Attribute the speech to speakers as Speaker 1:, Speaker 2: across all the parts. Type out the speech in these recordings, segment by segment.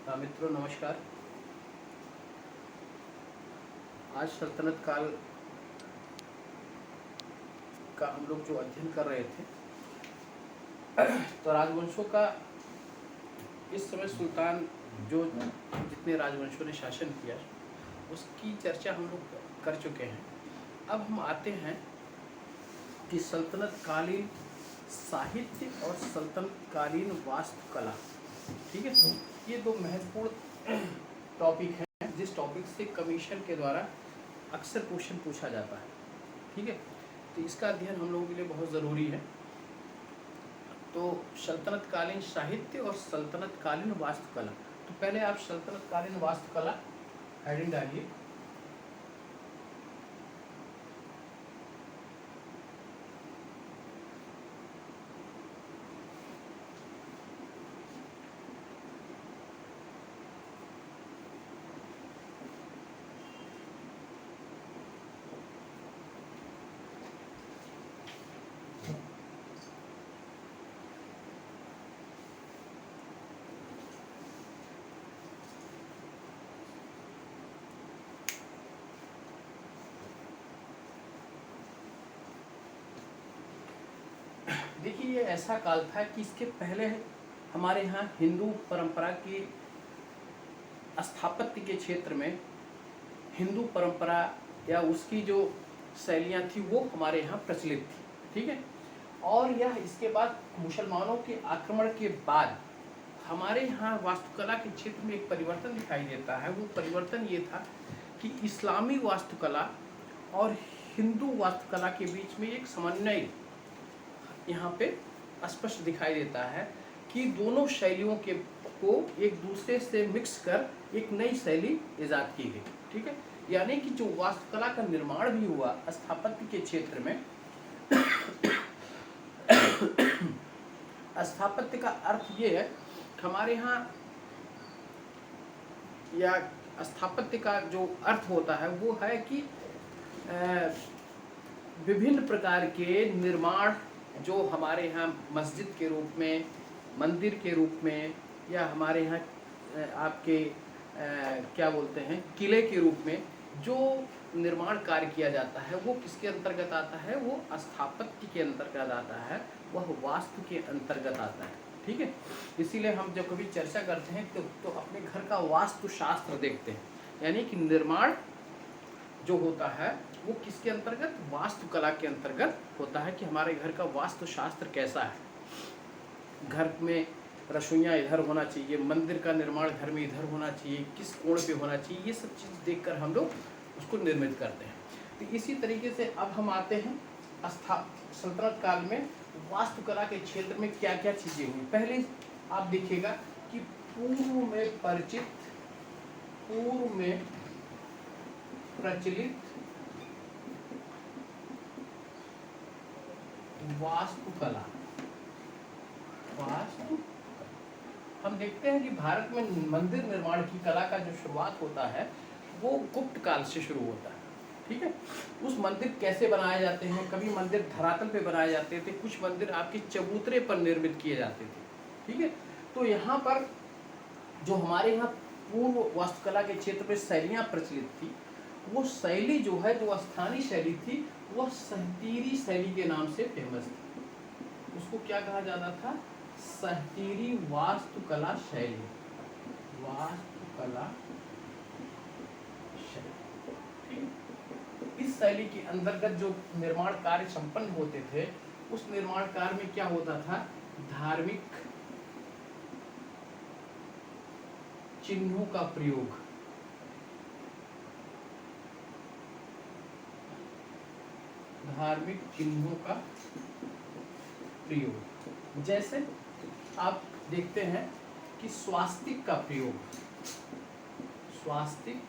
Speaker 1: मित्रों नमस्कार। आज सल्तनत काल का हम लोग जो अध्ययन कर रहे थे, तो राजवंशों का इस समय सुल्तान जो जितने राजवंशों ने शासन किया उसकी चर्चा हम लोग कर चुके हैं। अब हम आते हैं कि सल्तनत कालीन साहित्य और सल्तनत कालीन वास्तुकला। ठीक है, ये दो महत्वपूर्ण टॉपिक हैं जिस टॉपिक से कमीशन के द्वारा अक्सर क्वेश्चन पूछा जाता है। ठीक है, तो इसका अध्ययन हम लोगों के लिए बहुत ज़रूरी है। तो सल्तनत कालीन साहित्य और सल्तनत कालीन वास्तुकला। तो पहले आप सल्तनत कालीन वास्तुकला हेडिंग डालिए। देखिए, ये ऐसा काल था कि इसके पहले हमारे यहाँ हिंदू परंपरा की स्थापत्य के क्षेत्र में हिंदू परंपरा या उसकी जो शैलियाँ थी वो हमारे यहाँ प्रचलित थी। ठीक है, और यह इसके बाद मुसलमानों के आक्रमण के बाद हमारे यहाँ वास्तुकला के क्षेत्र में एक परिवर्तन दिखाई देता है। वो परिवर्तन ये था कि इस्लामी वास्तुकला और हिंदू वास्तुकला के बीच में एक समन्वय यहाँ पे स्पष्ट दिखाई देता है कि दोनों शैलियों को एक दूसरे से मिक्स कर एक नई शैली ईजाद की गई। ठीक है, यानी कि जो वास्तुकला का निर्माण भी हुआ स्थापत्य के क्षेत्र में स्थापत्य का अर्थ ये है कि हमारे यहाँ या स्थापत्य का जो अर्थ होता है वो है कि विभिन्न प्रकार के निर्माण जो हमारे यहाँ मस्जिद के रूप में, मंदिर के रूप में, या हमारे यहाँ आपके क्या बोलते हैं किले के रूप में जो निर्माण कार्य किया जाता है वो किसके अंतर्गत आता है? वो स्थापत्य के अंतर्गत आता है, वह वास्तु के अंतर्गत आता है। ठीक है, इसीलिए हम जब कभी चर्चा करते हैं तो अपने घर का वास्तुशास्त्र देखते हैं, यानी कि निर्माण जो होता है वो किसके अंतर्गत? वास्तुकला के अंतर्गत होता है कि हमारे घर का वास्तुशास्त्र कैसा है। घर में रसोइयाँ इधर होना चाहिए, मंदिर का निर्माण घर में इधर होना चाहिए, किस कोण पे होना चाहिए, ये सब चीज़ देखकर हम लोग उसको निर्मित करते हैं। तो इसी तरीके से अब हम आते हैं सल्तनत काल में वास्तुकला के क्षेत्र में क्या क्या चीज़ें हुई। पहले आप देखिएगा कि पूर्व में प्रचलित वास्तु हम देखते हैं कि भारत में मंदिर निर्माण की कला का जो शुरुआत होता है वो गुप्त काल से शुरू होता है। ठीक है, उस मंदिर कैसे बनाए जाते हैं? कभी मंदिर धरातल पे बनाए जाते थे, कुछ मंदिर आपके चबूतरे पर निर्मित किए जाते थे। ठीक है, तो यहाँ पर जो हमारे यहाँ पूर्व वास्तुकला के क्षेत्र में शैलियाँ प्रचलित थी, वो शैली जो है, जो स्थानीय शैली थी, वह सहतीरी शैली के नाम से फेमस थी। उसको क्या कहा जाता था? सहतीरी वास्तुकला शैली। वास्तुकला शैली। इस शैली के अंतर्गत जो निर्माण कार्य संपन्न होते थे, उस निर्माण कार्य में क्या होता था? धार्मिक चिन्हों का प्रयोग, धार्मिक चिन्हों का प्रयोग। जैसे आप देखते हैं कि स्वास्तिक का प्रयोग, स्वास्तिक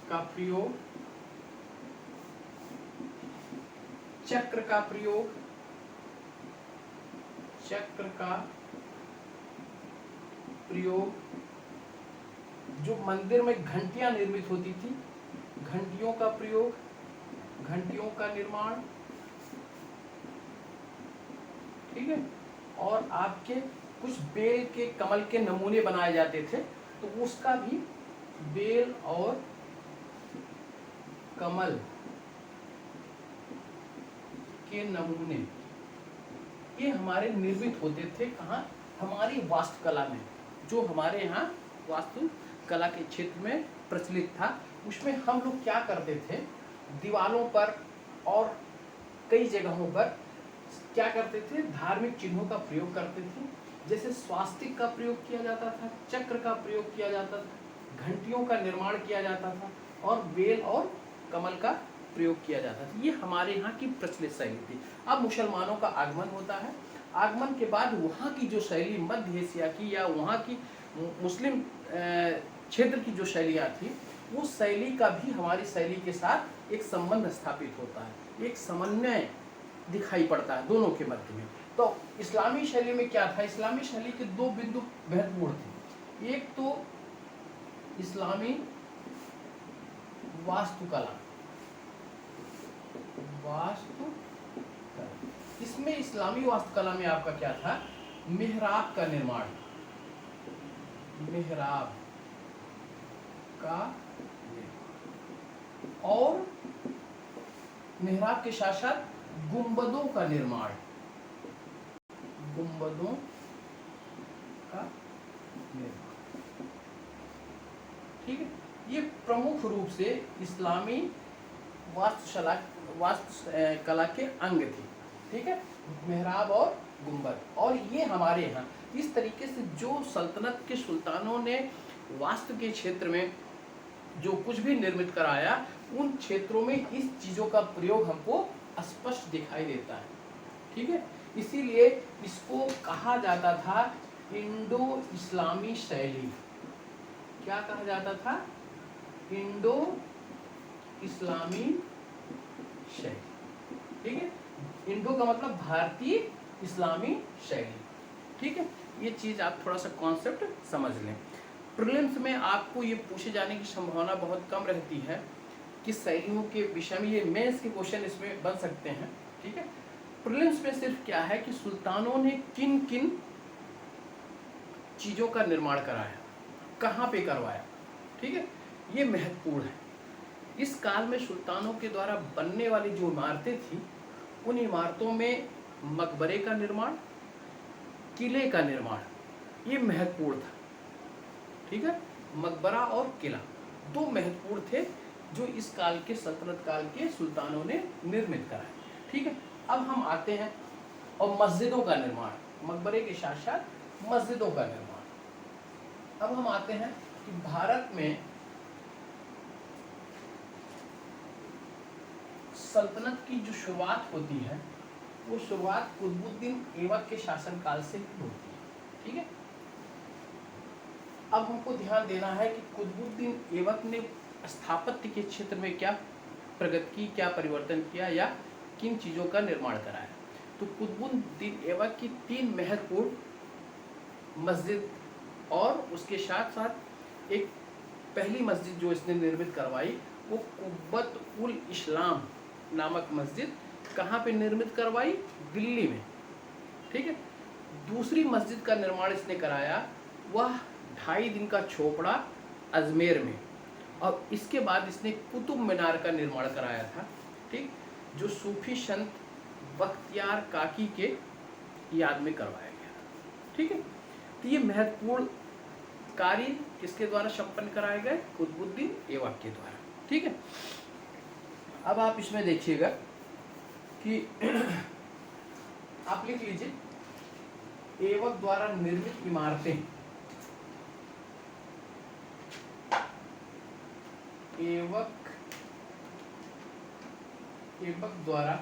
Speaker 1: का प्रयोग, चक्र का प्रयोग, चक्र का प्रयोग, जो मंदिर में घंटियां निर्मित होती थी, घंटियों का प्रयोग, घंटियों का निर्माण। ठीक है, और आपके कुछ बेल के कमल के नमूने बनाए जाते थे, तो उसका भी बेल और कमल के नमूने ये हमारे निर्मित होते थे। कहाँ? हमारी वास्तुकला में, जो हमारे यहाँ वास्तुकला के क्षेत्र में प्रचलित था। उसमें हम लोग क्या करते थे, दीवालों पर और कई जगहों पर क्या करते थे, धार्मिक चिन्हों का प्रयोग करते थे। जैसे स्वास्तिक का प्रयोग किया जाता था, चक्र का प्रयोग किया जाता था, घंटियों का निर्माण किया जाता था, और बेल और कमल का प्रयोग किया जाता था। ये हमारे यहाँ की प्रचलित शैली थी। अब मुसलमानों का आगमन होता है। आगमन के बाद वहाँ की जो शैली मध्य एशिया की या वहाँ की मुस्लिम क्षेत्र की जो शैलियाँ थी, वो शैली का भी हमारी शैली के साथ एक संबंध स्थापित होता है, एक समन्वय दिखाई पड़ता है दोनों के मध्य में। तो इस्लामी शैली में क्या था, इस्लामी शैली के दो बिंदु महत्वपूर्ण थे। एक तो इस्लामी वास्तुकला, इसमें इस्लामी वास्तुकला में आपका क्या था, मिहराब का निर्माण, मिहराब का, और मिहराब के साथ साथ गुंबदों का निर्माण, गुंबदों का निर्माण। ठीक है, ये प्रमुख रूप से इस्लामी वास्तुकला के अंग थे। ठीक है, मेहराब और गुंबद। और ये हमारे यहाँ इस तरीके से जो सल्तनत के सुल्तानों ने वास्तु के क्षेत्र में जो कुछ भी निर्मित कराया, उन क्षेत्रों में इस चीज़ों का प्रयोग हमको स्पष्ट दिखाई देता है। ठीक है, इसीलिए इसको कहा जाता था इंडो इस्लामी शैली। क्या कहा जाता था, इंडो इस्लामी शैली। ठीक है, इंडो का मतलब भारतीय, इस्लामी शैली। ठीक है, ये चीज़ आप थोड़ा सा कॉन्सेप्ट समझ लें। प्रीलिम्स में आपको ये पूछे जाने की संभावना बहुत कम रहती है कि शैलियों के विषय में, ये मेंस के क्वेश्चन इसमें बन सकते हैं। ठीक है, प्रीलिम्स में सिर्फ क्या है कि सुल्तानों ने किन किन चीज़ों का निर्माण कराया, कहाँ पे करवाया। ठीक है, ये महत्वपूर्ण है। इस काल में सुल्तानों के द्वारा बनने वाली जो इमारतें थी, उन इमारतों में मकबरे का निर्माण, किले का निर्माण, ये महत्वपूर्ण था। ठीक है, मकबरा और किला दो महत्वपूर्ण थे जो इस काल के सल्तनत काल के सुल्तानों ने निर्मित कराए। ठीक है, अब हम आते हैं और मस्जिदों का निर्माण, मकबरे के साथ साथ मस्जिदों का निर्माण। अब हम आते हैं कि भारत में सल्तनत की जो शुरुआत होती है, वो शुरुआत कुतुबुद्दीन ऐबक के शासनकाल से होती है। ठीक है, अब हमको ध्यान देना है कि कुतुबुद्दीन ऐबक ने स्थापत्य के क्षेत्र में क्या प्रगति की, क्या परिवर्तन किया, या किन चीज़ों का निर्माण कराया। तो कुतुबुद्दीन ऐबक की तीन महत्वपूर्ण मस्जिद, और उसके साथ साथ एक पहली मस्जिद जो इसने निर्मित करवाई, वो कुब्बत उल इस्लाम नामक मस्जिद कहाँ पे निर्मित करवाई, दिल्ली में। ठीक है, दूसरी मस्जिद का निर्माण इसने कराया, वह 2.5 दिन का छोपड़ा अजमेर में, और इसके बाद इसने कुतुब मीनार का निर्माण कराया था। ठीक, जो सूफी संत बख्तियार काकी के याद में करवाया गया था। ठीक है, तो ये महत्वपूर्ण कार्य किसके द्वारा संपन्न कराए गए, कुतुबुद्दीन ऐबक के द्वारा। ठीक है, अब आप इसमें देखिएगा कि आप लिख लीजिए ऐबक द्वारा निर्मित इमारतें, ऐबक द्वारा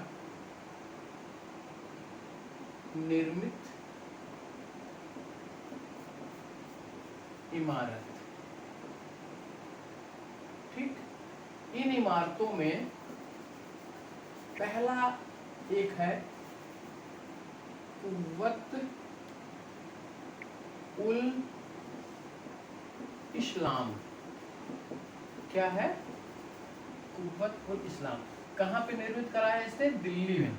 Speaker 1: निर्मित इमारत। ठीक, इन इमारतों में पहला एक है कुव्वत उल इस्लाम। क्या है, कुव्वत उल इस्लाम। कहाँ पे निर्मित कराया इसने, दिल्ली में।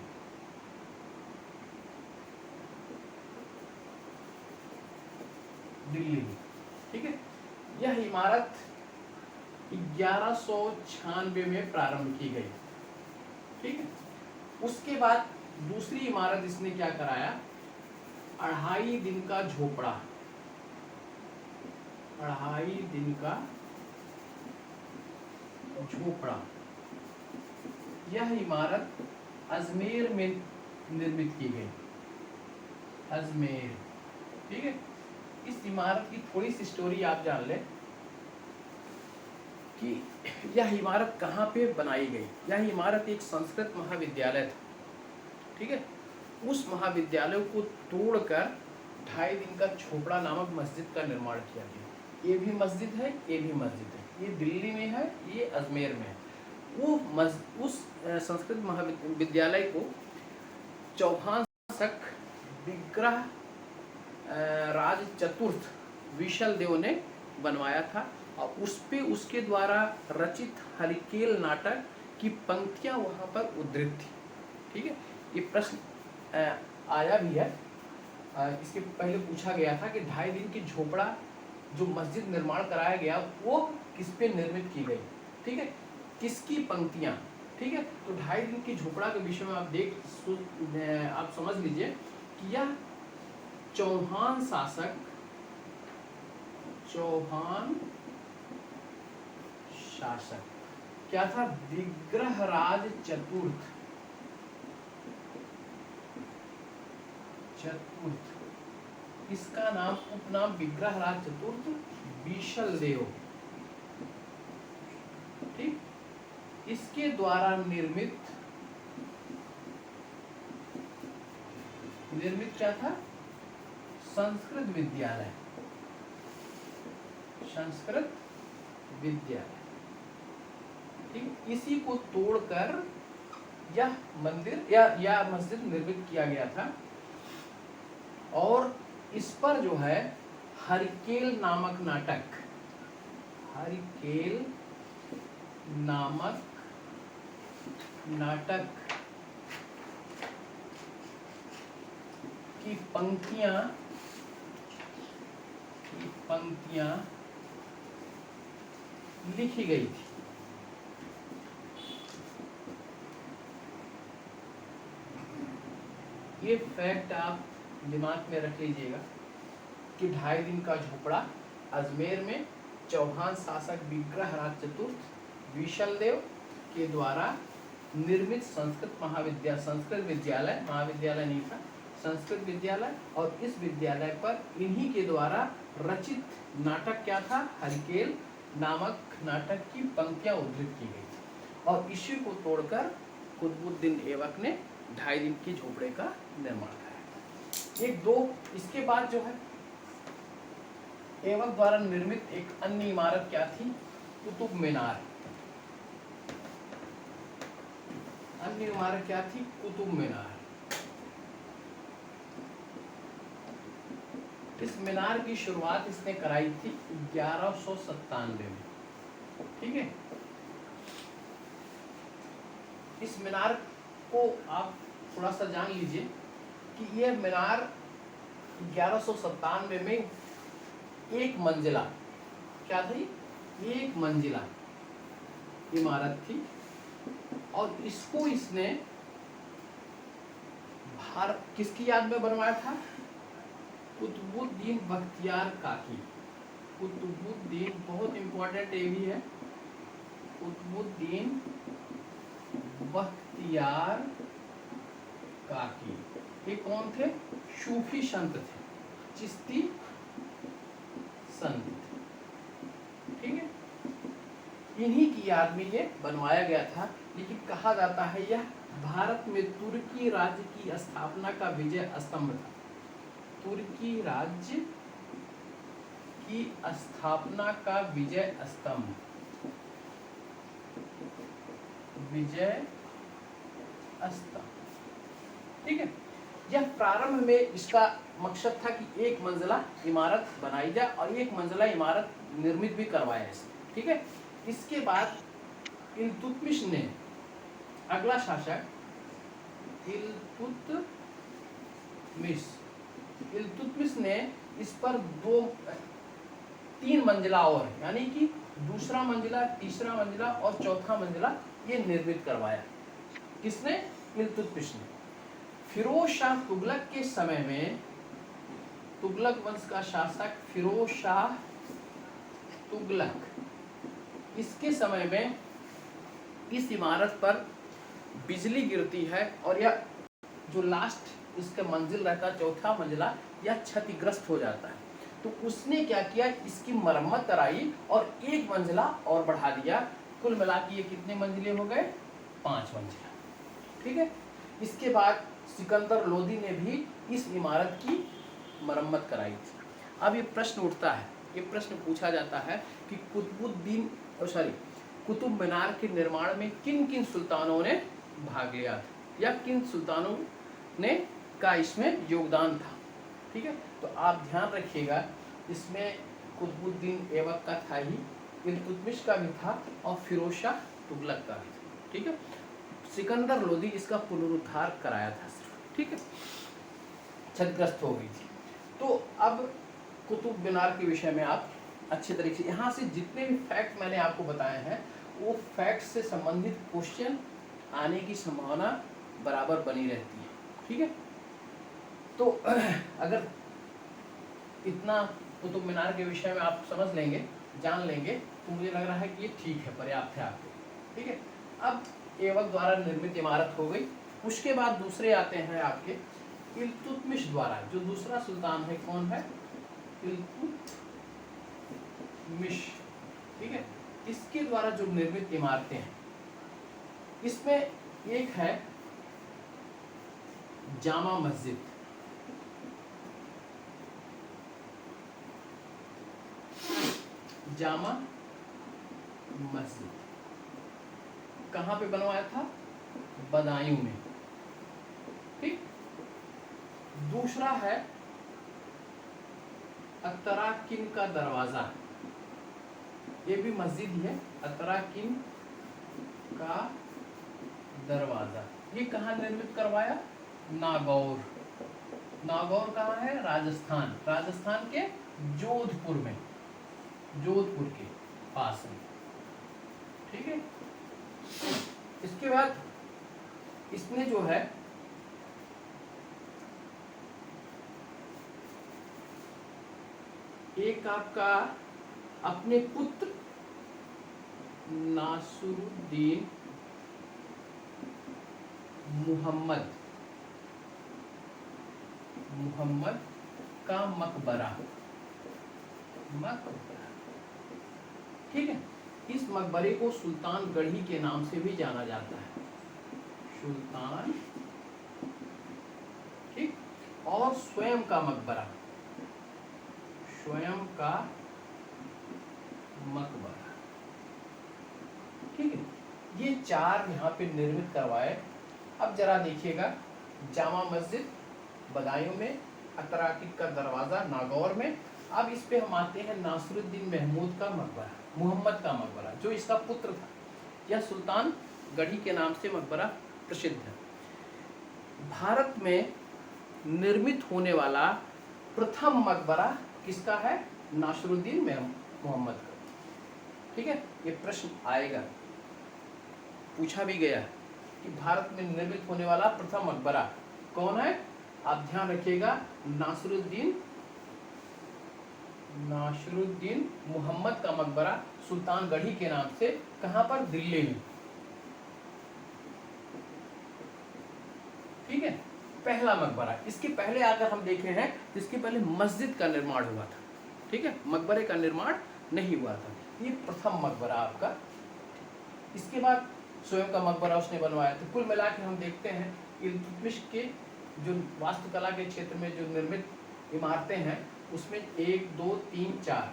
Speaker 1: दिल्ली में। ठीक है, यह इमारत 1196 में प्रारंभ की गई। ठीक है, उसके बाद दूसरी इमारत इसने क्या कराया, 2.5 दिन का झोपड़ा, 2.5 दिन का झोपड़ा, यह इमारत अजमेर में निर्मित की गई, अजमेर। ठीक है, इस इमारत की थोड़ी सी स्टोरी आप जान लें कि यह इमारत कहाँ पे बनाई गई। यह इमारत एक संस्कृत महाविद्यालय था। ठीक है, उस महाविद्यालय को तोड़कर 2.5 दिन का झोपड़ा नामक मस्जिद का निर्माण किया गया। ये भी मस्जिद है, ये भी मस्जिद है, ये दिल्ली में है, ये अजमेर में है। वो उस संस्कृत महाविद्यालय को चौहान शासक विग्रह राज चतुर्थ विशल देव ने बनवाया था और उस पे उसके द्वारा रचित हरिकेल नाटक की पंक्तियां वहां पर उद्धृत थी। ठीक है, ये प्रश्न आया भी है, इसके पहले पूछा गया था कि 2.5 दिन की झोपड़ा जो मस्जिद निर्माण कराया गया वो किस पे निर्मित की गई। ठीक है, किसकी पंक्तियां। ठीक है, तो 2.5 दिन की झोपड़ा के विषय में आप समझ लीजिए कि यह चौहान शासक, चौहान शासक क्या था, विग्रहराज चतुर्थ, इसका नाम उपनाम विग्रहराज चतुर्थ विशल देव। ठीक, इसके द्वारा निर्मित क्या था, संस्कृत विद्यालय, संस्कृत विद्यालय। ठीक, इसी को तोड़कर यह मंदिर या मस्जिद निर्मित किया गया था और इस पर जो है हरिकेल नामक नाटक, हरिकेल नामक नाटक की पंक्तियां लिखी गई थी। ये फैक्ट आप दिमाग में रख लीजिएगा कि 2.5 दिन का झोपड़ा अजमेर में चौहान शासक विग्रहराज चतुर्थ विशल देव के द्वारा निर्मित संस्कृत विद्यालय, महाविद्यालय नहीं था, संस्कृत विद्यालय, और इस विद्यालय पर इन्हीं के द्वारा रचित नाटक क्या था, हरिकेल नामक नाटक की पंक्तियां उद्धृत की गई थी और इसी को तोड़कर कुतुबुद्दीन ऐबक ने 2.5 दिन की झोपड़े का निर्माण कराया। एक दो इसके बाद जो है ऐबक द्वारा निर्मित एक अन्य इमारत क्या थी, कुतुब मीनार। अन्य इमारत क्या थी, कुतुब मीनार। इस मीनार की शुरुआत इसने कराई थी 1197 में। ठीक है, इस मीनार को आप थोड़ा सा जान लीजिए कि यह मीनार 1197 में एक मंजिला क्या थी, एक मंजिला इमारत थी और इसको इसने किसकी याद में बनवाया था, कुतुबुद्दीन बख्तियार काकी। कुतुबुद्दीन बहुत इंपॉर्टेंट ये भी है, कुतुबुद्दीन बख्तियार काकी। ये कौन थे, सूफी संत थे, चिश्ती संत। ठीक है, इन्हीं की याद में ये बनवाया गया था। लेकिन कहा जाता है यह भारत में तुर्की राज्य की स्थापना का विजय स्तंभ था। तुर्की राज्य की स्थापना का विजय स्तंभ, विजय स्तंभ। ठीक है, यह प्रारंभ में इसका मकसद था कि एक मंजिला इमारत बनाई जाए और एक मंजिला इमारत निर्मित भी करवाया इसे। ठीक है, इसके बाद इल्तुतमिश ने, अगला शासक इल्तुतमिश, इल्तुतमिश ने इस पर 3 मंजिला और, यानी कि दूसरा मंजिला, तीसरा मंजिला और चौथा मंजिला ये निर्मित करवाया। किसने? इल्तुतमिश ने। फिरोज शाह तुगलक के समय में, तुगलक वंश का शासक फिरोज शाह तुगलक, इसके समय में इस इमारत पर बिजली गिरती है और यह जो लास्ट इसका मंजिल रहता है, चौथा मंजिला, यह क्षतिग्रस्त हो जाता है। तो उसने क्या किया, इसकी मरम्मत कराई और 1 मंजिला और बढ़ा दिया। कुल मिला के ये कितने मंजिले हो गए? 5 मंजिला। ठीक है। इसके बाद सिकंदर लोदी ने भी इस इमारत की मरम्मत कराई थी। अब ये प्रश्न उठता है, ये प्रश्न पूछा जाता है कि कुतुब मीनार के निर्माण में किन किन सुल्तानों ने भाग लिया था, या किन सुल्तानों ने का इसमें योगदान था। ठीक है। तो आप ध्यान रखिएगा, इसमें कुतुबुद्दीन ऐबक का था ही, इल्तुतमिश का भी था और फिरोज शाह तुगलक का भी था। ठीक है। सिकंदर लोदी इसका पुनरुद्धार कराया था सिर्फ। ठीक है। क्षतिग्रस्त हो गई थी। तो अब कुतुब मीनार के विषय में आप अच्छे तरीके से, यहाँ से जितने भी फैक्ट मैंने आपको बताए हैं, वो फैक्ट से संबंधित क्वेश्चन आने की संभावना बराबर बनी रहती है। ठीक है। तो अगर इतना कुतुब मीनार के विषय में आप समझ लेंगे, जान लेंगे, तो मुझे लग रहा है कि ये ठीक है, पर्याप्त है आपके। ठीक है। अब ऐबक द्वारा निर्मित इमारत हो गई। उसके बाद दूसरे आते हैं आपके इल्तुतमिश द्वारा, जो दूसरा सुल्तान है, कौन है? इल्तुतमिश। ठीक है। इसके द्वारा जो निर्मित इमारतें हैं, इसमें एक है जामा मस्जिद। जामा मस्जिद कहाँ पे बनवाया था? बदायूं में। ठीक। दूसरा है अतराकिन का दरवाजा, ये भी मस्जिद ही है, अतराकिन का दरवाजा। ये कहाँ निर्मित करवाया? नागौर। नागौर कहाँ है? राजस्थान। राजस्थान के जोधपुर में, जोधपुर के पास में। ठीक है। इसके बाद इसमें जो है एक आपका अपने पुत्र नासरुद्दीन मुहम्मद का मकबरा। ठीक है। इस मकबरे को सुल्तान गढ़ी के नाम से भी जाना जाता है, सुल्तान। ठीक। और स्वयं का मकबरा, स्वयं का मकबरा। ठीक है। ये 4 यहाँ पे निर्मित करवाए। अब जरा देखिएगा, जामा मस्जिद बदायूं में, अतराकिन का दरवाजा नागौर में। अब इस पे हम आते हैं नासरुद्दीन महमूद का मकबरा, मुहम्मद का मकबरा, जो इसका पुत्र था। यह सुल्तान गढ़ी के नाम से मकबरा प्रसिद्ध है। भारत में निर्मित होने वाला प्रथम मकबरा किसका है? नासरुद्दीन मुहम्मद का। ठीक है। ये प्रश्न आएगा, पूछा भी गया कि भारत में निर्मित होने वाला प्रथम मकबरा कौन है? आप ध्यान रखिएगा, नासरुद्दीन मुहम्मद का मकबरा सुल्तान गढ़ी के नाम से। कहां पर? दिल्ली में। ठीक है। पहला मकबरा। इसके पहले अगर हम देखे हैं तो इसके पहले मस्जिद का निर्माण हुआ था। ठीक है। मकबरे का निर्माण नहीं हुआ था। ये प्रथम मकबरा आपका। इसके बाद स्वयं का मकबरा उसने बनवाया था। कुल मिला के हम देखते हैं इल्तुतमिश के जो वास्तुकला के क्षेत्र में जो निर्मित इमारतें हैं, उसमें 1 2 3 4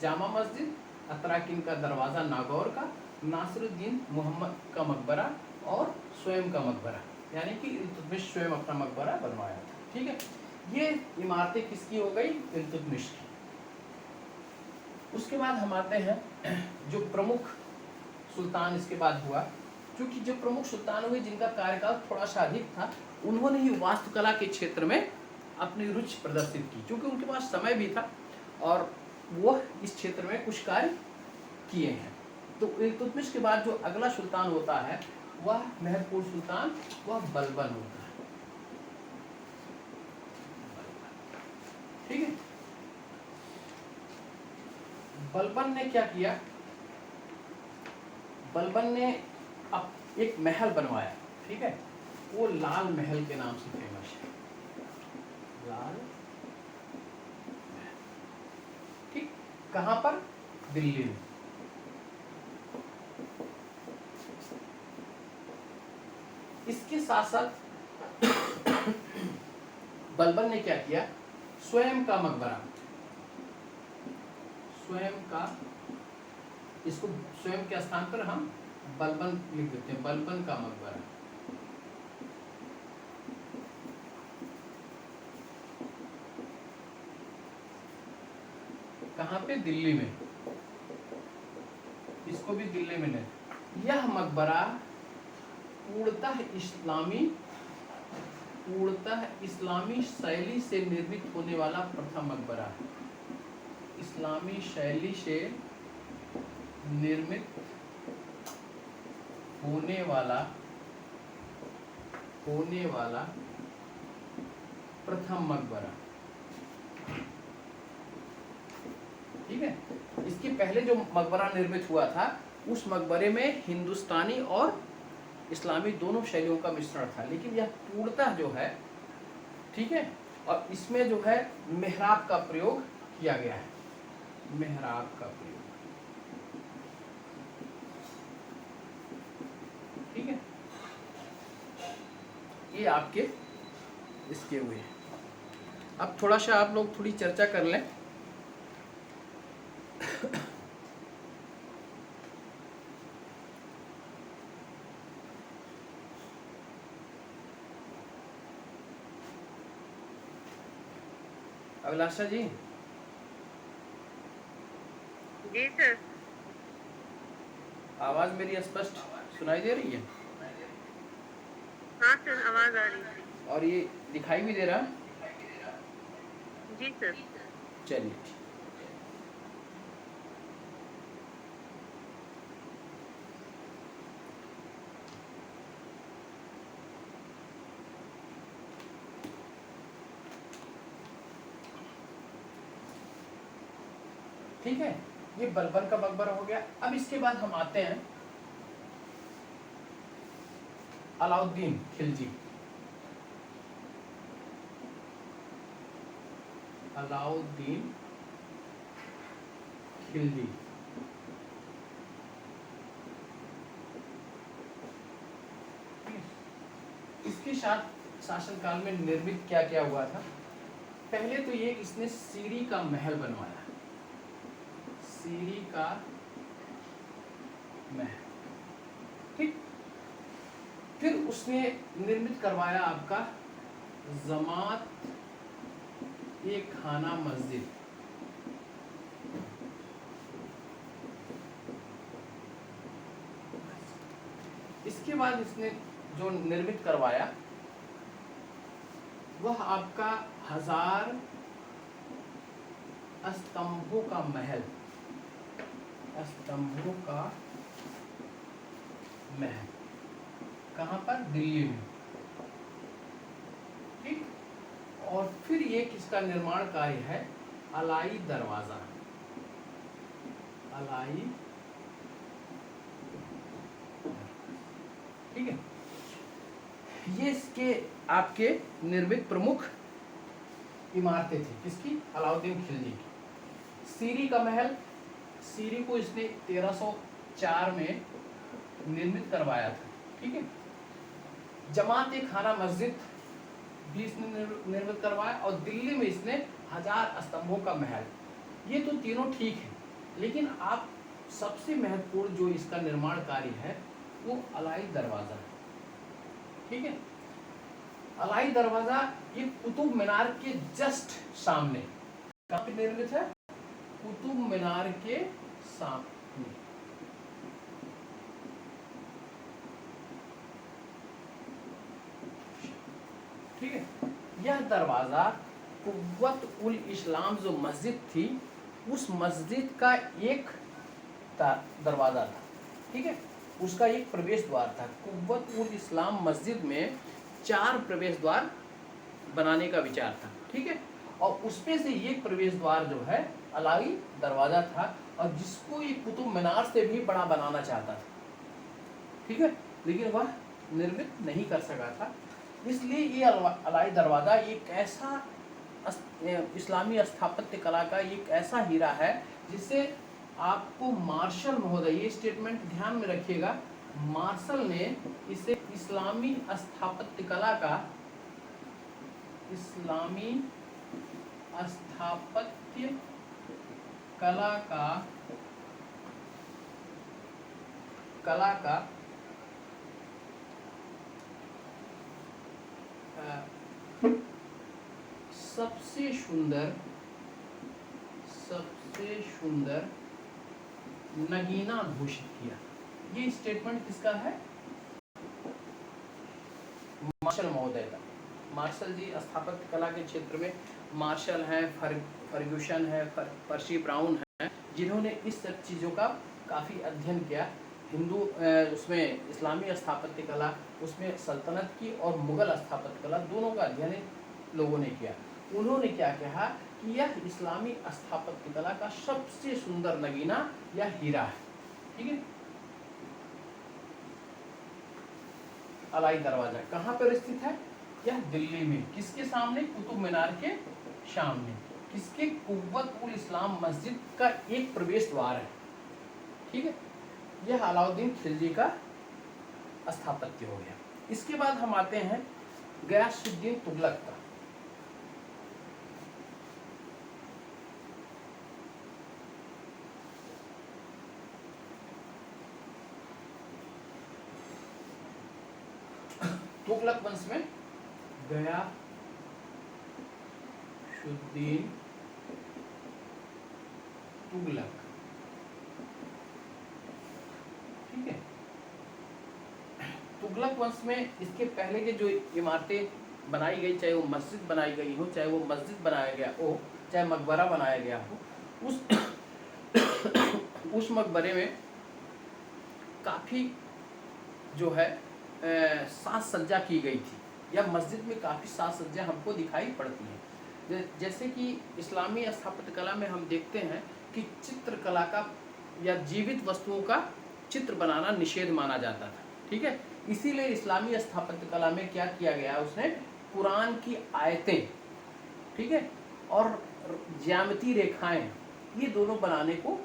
Speaker 1: जामा मस्जिद, अतराकिन का दरवाज़ा नागौर का, नासरुद्दीन मुहम्मद का मकबरा और स्वयं का मकबरा, यानी कि इल्तुतमिश स्वयं अपना मकबरा बनवाया था। ठीक है। ये इमारतें किसकी हो गई? इल्तुतमिश की। उसके बाद हम आते हैं जो प्रमुख सुल्तान इसके बाद हुआ, क्योंकि जो प्रमुख सुल्तान हुए जिनका कार्यकाल थोड़ा सा अधिक था, उन्होंने ही वास्तुकला के क्षेत्र में अपनी रुचि प्रदर्शित की, क्योंकि उनके पास समय भी था और वह इस क्षेत्र में कुछ कार्य किए हैं। तो इल्तुतमिश के बाद जो अगला सुल्तान होता है वह महत्वपूर्ण सुल्तान, वह बलबन होता है। ठीक है, बलबन ने क्या किया, बलबन ने अब एक महल बनवाया। ठीक है, वो लाल महल के नाम से फेमस है, लाल महल। ठीक, कहां पर? दिल्ली में। इसके साथ साथ बलबन ने क्या किया, स्वयं का मकबरा, स्वयं का, इसको स्वयं के स्थान पर हम बलबन लिख देते हैं, बलबन का मकबरा। कहाँ पे? दिल्ली में। इसको भी दिल्ली में ले। यह मकबरा पूर्णतः इस्लामी शैली से निर्मित होने वाला प्रथम मकबरा है। इस्लामी शैली से निर्मित होने वाला प्रथम मकबरा। ठीक है, इसके पहले जो मकबरा निर्मित हुआ था उस मकबरे में हिंदुस्तानी और इस्लामी दोनों शैलियों का मिश्रण था, लेकिन यह पूर्णतः जो है, ठीक है, और इसमें जो है मेहराब का प्रयोग किया गया है, मेहराब का प्रयोग। ठीक है, ये आपके इसके हुए हैं। अब थोड़ा सा आप लोग थोड़ी चर्चा कर लें। अभिलाषा जी।
Speaker 2: जी सर।
Speaker 1: आवाज मेरी स्पष्ट सुनाई दे रही है?
Speaker 2: हाँ सर, आवाज आ रही है।
Speaker 1: और ये दिखाई भी दे रहा है?
Speaker 2: जी सर।
Speaker 1: चलिए, ठीक है, ये बलबन का मकबरा हो गया। अब इसके बाद हम आते हैं अलाउद्दीन खिलजी। अलाउद्दीन खिलजी। इसके साथ शासनकाल में निर्मित क्या क्या हुआ था? पहले तो ये इसने सीरी का महल बनवाया, सीरी का महल। ठीक, फिर उसने निर्मित करवाया आपका जमात ए खाना मस्जिद। इसके बाद इसने जो निर्मित करवाया वह आपका 1000 स्तंभों का महल, स्तंभों का महल। कहाँ पर? दिल्ली में। ठीक, और फिर ये किसका निर्माण कार्य है? अलाई दरवाजा, अलाई। ठीक है, ये इसके आपके निर्मित प्रमुख इमारतें थी। किसकी? अलाउद्दीन खिलजी की। सीरी का महल, सीरी को इसने 1304 में निर्मित करवाया था। ठीक है, जमात ए खाना मस्जिद भी इसने निर्मित करवाया, और दिल्ली में इसने 1000 स्तंभों का महल। ये तो तीनों ठीक है, लेकिन आप सबसे महत्वपूर्ण जो इसका निर्माण कार्य है वो अलाई दरवाजा है। ठीक है, अलाई दरवाजा ये कुतुब मीनार के जस्ट सामने, कहाँ पे निर्मित है? कुतुब मीनार के सामने। ठीक है, यह दरवाजा कुव्वत उल इस्लाम जो मस्जिद थी, उस मस्जिद का एक दरवाज़ा था, ठीक है, उसका एक प्रवेश द्वार था। कुव्वत उल इस्लाम मस्जिद में 4 प्रवेश द्वार बनाने का विचार था, ठीक है, और उसमें से एक प्रवेश द्वार जो है अलाई दरवाज़ा था, और जिसको ये कुतुब मीनार से भी बड़ा बनाना चाहता था, ठीक है, लेकिन वह निर्मित नहीं कर सका था। इसलिए ये अलाई दरवाज़ा एक ऐसा इस्लामी स्थापत्य कला का एक ऐसा हीरा है जिसे आपको मार्शल महोदय, ये स्टेटमेंट ध्यान में रखिएगा, मार्शल ने इसे इस्लामी स्थापत्य कला का, इस्लामी स्थापत्य कला का सबसे सुंदर नगीना घोषित किया। ये स्टेटमेंट किसका है? मार्शल महोदय का। मार्शल जी स्थापत्य कला के क्षेत्र में मार्शल हैं, फर्ग्यूसन है, पर्सी ब्राउन है, जिन्होंने इस सब चीज़ों का काफ़ी अध्ययन किया। हिंदू उसमें इस्लामी स्थापत्य कला, उसमें सल्तनत की और मुग़ल स्थापत्य कला दोनों का अध्ययन लोगों ने किया। उन्होंने क्या कहा कि यह इस्लामी स्थापत्य कला का सबसे सुंदर नगीना या हीरा है, ठीक है। अलाई दरवाजा कहाँ पर स्थित है? यह दिल्ली में। किसके सामने? कुतुब मीनार के सामने। किसके? कुव्वत उल इस्लाम मस्जिद का एक प्रवेश द्वार है, ठीक है। यह अलाउद्दीन खिलजी का स्थापत्य हो गया। इसके बाद हम आते हैं गयासुद्दीन तुगलक का। तुगलक वंश में गयासुद्दीन तुगलक, ठीक है। तुगलक वंश में इसके पहले के जो इमारतें बनाई गई, चाहे वो मस्जिद बनाई गई हो, चाहे वो मस्जिद बनाया गया हो, चाहे मकबरा बनाया गया हो, उस मकबरे में काफ़ी जो है साज सज्जा की गई थी, या मस्जिद में काफ़ी साज सज्जा हमको दिखाई पड़ती है। जैसे कि इस्लामी स्थापत्य कला में हम देखते हैं कि चित्रकला का या जीवित वस्तुओं का चित्र बनाना निषेध माना जाता था, ठीक है। इसीलिए इस्लामी स्थापत्य कला में क्या किया गया, उसने कुरान की आयतें, ठीक है, और ज्यामिति रेखाएं, ये दोनों बनाने को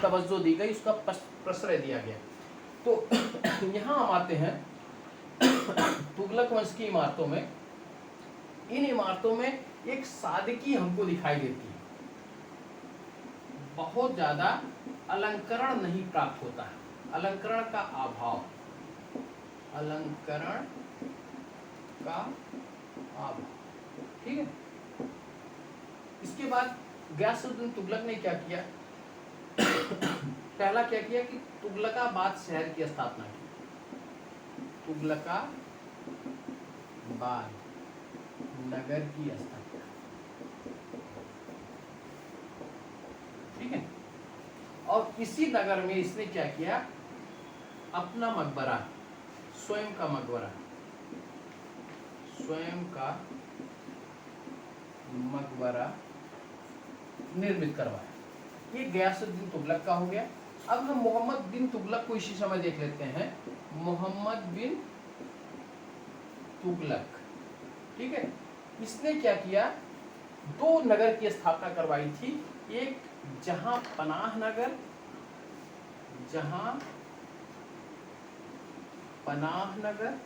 Speaker 1: तवज्जो दी गई, उसका प्रश्रय दिया गया। तो यहाँ हम आते हैं तुगलक वंश की इमारतों में। इन इमारतों में एक सादगी हमको दिखाई देती है, बहुत ज़्यादा अलंकरण नहीं प्राप्त होता है, अलंकरण का अभाव, अलंकरण का अभाव, ठीक है। इसके बाद गयासुद्दीन तुगलक ने क्या किया? पहला क्या किया कि तुगलकाबाद शहर की स्थापना की। तुगलकाबाद नगर की स्थापना, ठीक है। और इसी नगर में इसने क्या किया? अपना मकबरा, स्वयं का मकबरा, स्वयं का मकबरा निर्मित करवाया। ये गयासुद्दीन तुगलक का हो गया। अब हम मोहम्मद बिन तुगलक को इसी समय देख लेते हैं। मोहम्मद बिन तुगलक, ठीक है। इसने क्या किया? 2 नगर की स्थापना करवाई थी, एक जहां पनाह नगर,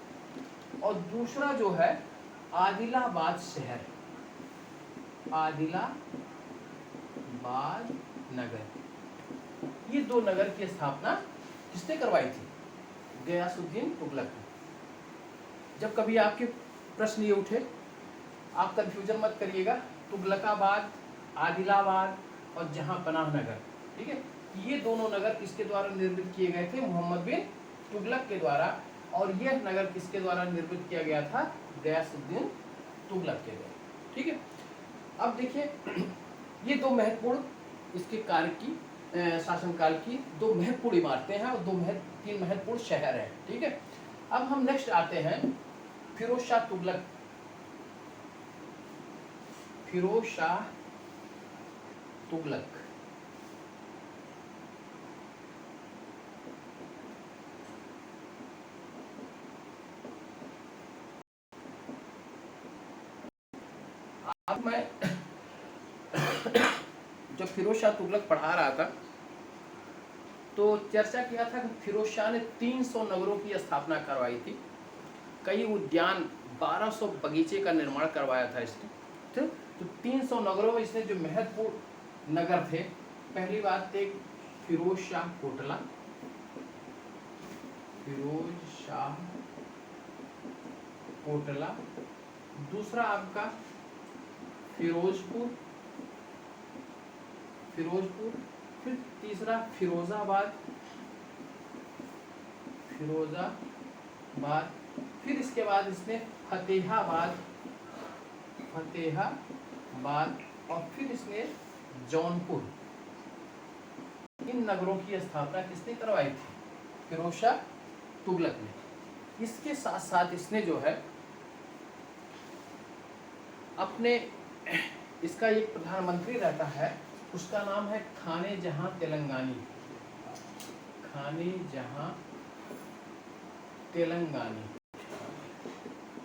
Speaker 1: और दूसरा जो है आदिलाबाद शहर, आदिलाबाद नगर। ये 2 नगर की स्थापना किसने करवाई थी? गयासुद्दीन तुगलक ने। जब कभी आपके प्रश्न ये उठे, आप कंफ्यूजन मत करिएगा, तुगलकाबाद, आदिलाबाद और जहां पनाह नगर, ठीक है, ये दोनों नगर किसके द्वारा निर्मित किए गए थे? मोहम्मद बिन तुगलक के द्वारा। और यह नगर किसके द्वारा निर्मित किया गया था? गयासुद्दीन तुगलक के द्वारा। ठीक है। अब देखिए ये दो महत्वपूर्ण इसके कार्य की शासनकाल की दो महत्वपूर्ण इमारतें हैं और तीन महत्वपूर्ण शहर हैं। ठीक है। अब हम नेक्स्ट आते हैं फिरोज शाह तुगलक। फिरोज शाह तुगलक अब मैं जब फिरोज शाह तुगलक पढ़ा रहा था तो चर्चा किया था कि फिरोज शाह ने 300 नगरों की स्थापना करवाई थी, कई उद्यान, 1200 बगीचे का निर्माण करवाया था इसने। तो 300 नगरों में इसने जो महत्वपूर्ण नगर थे, पहली बात थे फिरोज शाह कोटला, फिरोज शाह कोटला, दूसरा आपका फिरोजपुर, फिर तीसरा फिरोजाबाद, फिर इसके बाद इसने फतेहाबाद, और फिर इसने जौनपुर। इन नगरों की स्थापना किसने करवाई थी? फिरोज शाह तुगलक ने। इसके साथ साथ इसने जो है अपने, इसका एक प्रधानमंत्री रहता है, उसका नाम है खाने जहां तेलंगानी,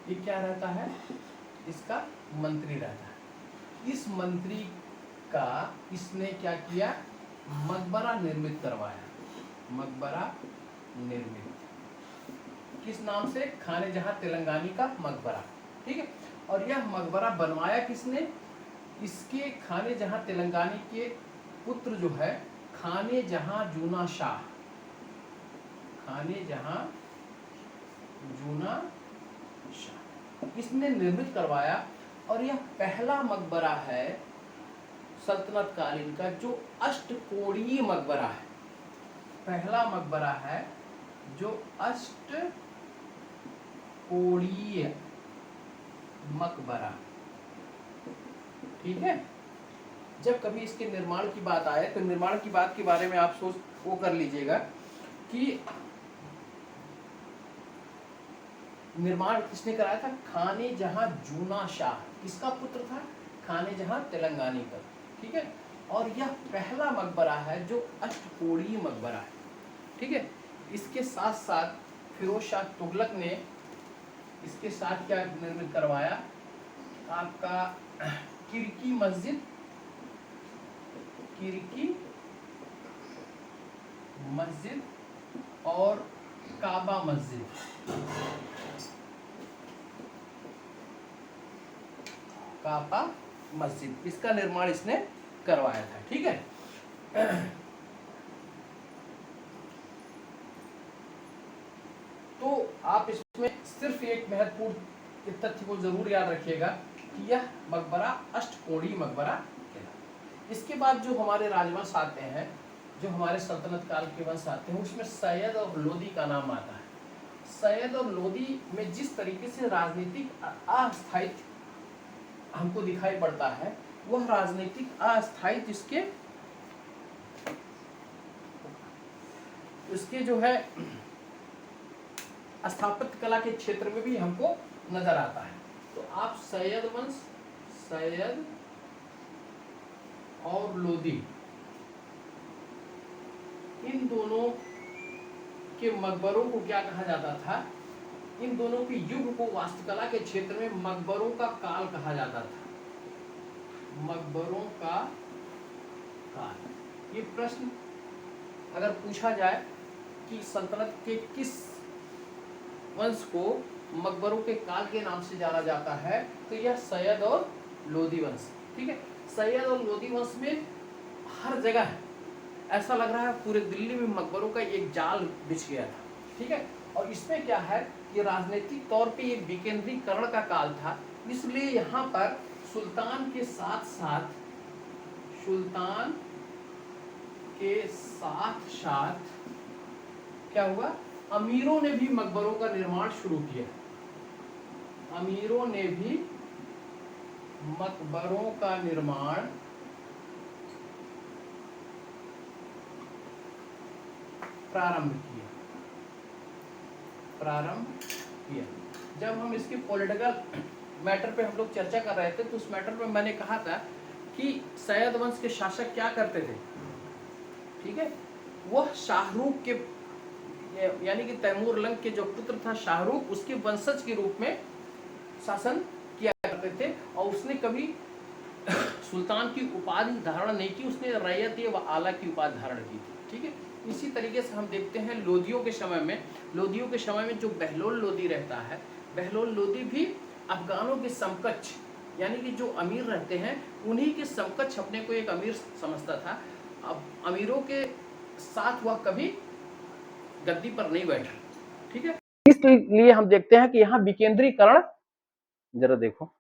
Speaker 1: ये क्या रहता है? इसका मंत्री रहता है। इस मंत्री का इसने क्या किया? मकबरा निर्मित करवाया। मकबरा निर्मित किस नाम से? खाने जहां तेलंगानी का मकबरा। ठीक है। और यह मकबरा बनवाया किसने? इसके खाने जहां तेलंगानी के पुत्र जो है खाने जहां जूना शाह, इसने निर्मित करवाया। और यह पहला मकबरा है सल्तनत कालीन का जो अष्टकोणीय मकबरा है। पहला मकबरा है जो अष्टकोणीय मकबरा। ठीक है। जब कभी इसके निर्माण की बात आए तो निर्माण की बात के बारे में आप वो कर लीजिएगा कि निर्माण किसने कराया था? खाने जहां जूना शाह। किसका पुत्र था? खाने जहां तेलंगानी का। ठीक है। और यह पहला मकबरा है जो अष्टकोणीय मकबरा है। ठीक है। इसके साथ साथ फिरोज शाह तुगलक ने इसके साथ क्या निर्मित करवाया? आपका किरकी मस्जिद और काबा मस्जिद। काबा मस्जिद, इसका निर्माण इसने करवाया था। ठीक है। तो आप इसमें सिर्फ एक महत्वपूर्ण तथ्य को जरूर याद रखिएगा कि यह मकबरा अष्टकोणीय मकबरा कहलाता। इसके बाद जो हमारे राजवंश आते हैं, जो हमारे सल्तनत काल के वंश आते हैं, उसमें सैयद और लोदी का नाम आता है। सैयद और लोदी में जिस तरीके से राजनीतिक अस्थायित्व हमको दिखाई पड़ता है, वह राजनीतिक अस्थायित्व इसके जो है स्थापत्य कला के क्षेत्र में भी हमको नजर आता है। तो आप सैयद वंश, सैयद और लोदी, इन दोनों के मकबरों को क्या कहा जाता था? इन दोनों के युग को वास्तुकला के क्षेत्र में मकबरों का काल कहा जाता था। मकबरों का काल। ये प्रश्न अगर पूछा जाए कि सल्तनत के किस वंश को मकबरों के काल के नाम से जाना जाता है, तो यह सैयद और लोदी वंश। ठीक है। सैयद और लोदी वंश में हर जगह ऐसा लग रहा है पूरे दिल्ली में मकबरों का एक जाल बिछ गया था। ठीक है। और इसमें क्या है, ये राजनीतिक तौर पे ये विकेंद्रीकरण का काल था, इसलिए यहाँ पर सुल्तान के साथ क्या हुआ? अमीरों ने भी मकबरों का निर्माण शुरू किया। अमीरों ने भी मकबरों का निर्माण प्रारंभ किया। जब हम इसकी पॉलिटिकल मैटर पे हम लोग चर्चा कर रहे थे तो उस मैटर पे मैंने कहा था कि सैयद वंश के शासक क्या करते थे, ठीक है, वह शाहरुख के यानी कि तैमूर लंग के जो पुत्र था शाहरुख, उसके वंशज के रूप में शासन किया करते थे और उसने कभी सुल्तान की उपाधि धारण नहीं की, उसने रैयत व आला की उपाधि धारण की थी, ठीक है। इसी तरीके से हम देखते हैं लोदियों के समय में जो बहलोल लोदी रहता है, बहलोल लोदी भी अफगानों के समकक्ष यानी कि जो अमीर रहते हैं उन्हीं के समकक्ष अपने को एक अमीर समझता था। अब अमीरों के साथ वह कभी गद्दी पर नहीं बैठा, ठीक है। इसलिए हम देखते हैं कि यहाँ विकेंद्रीकरण, जरा देखो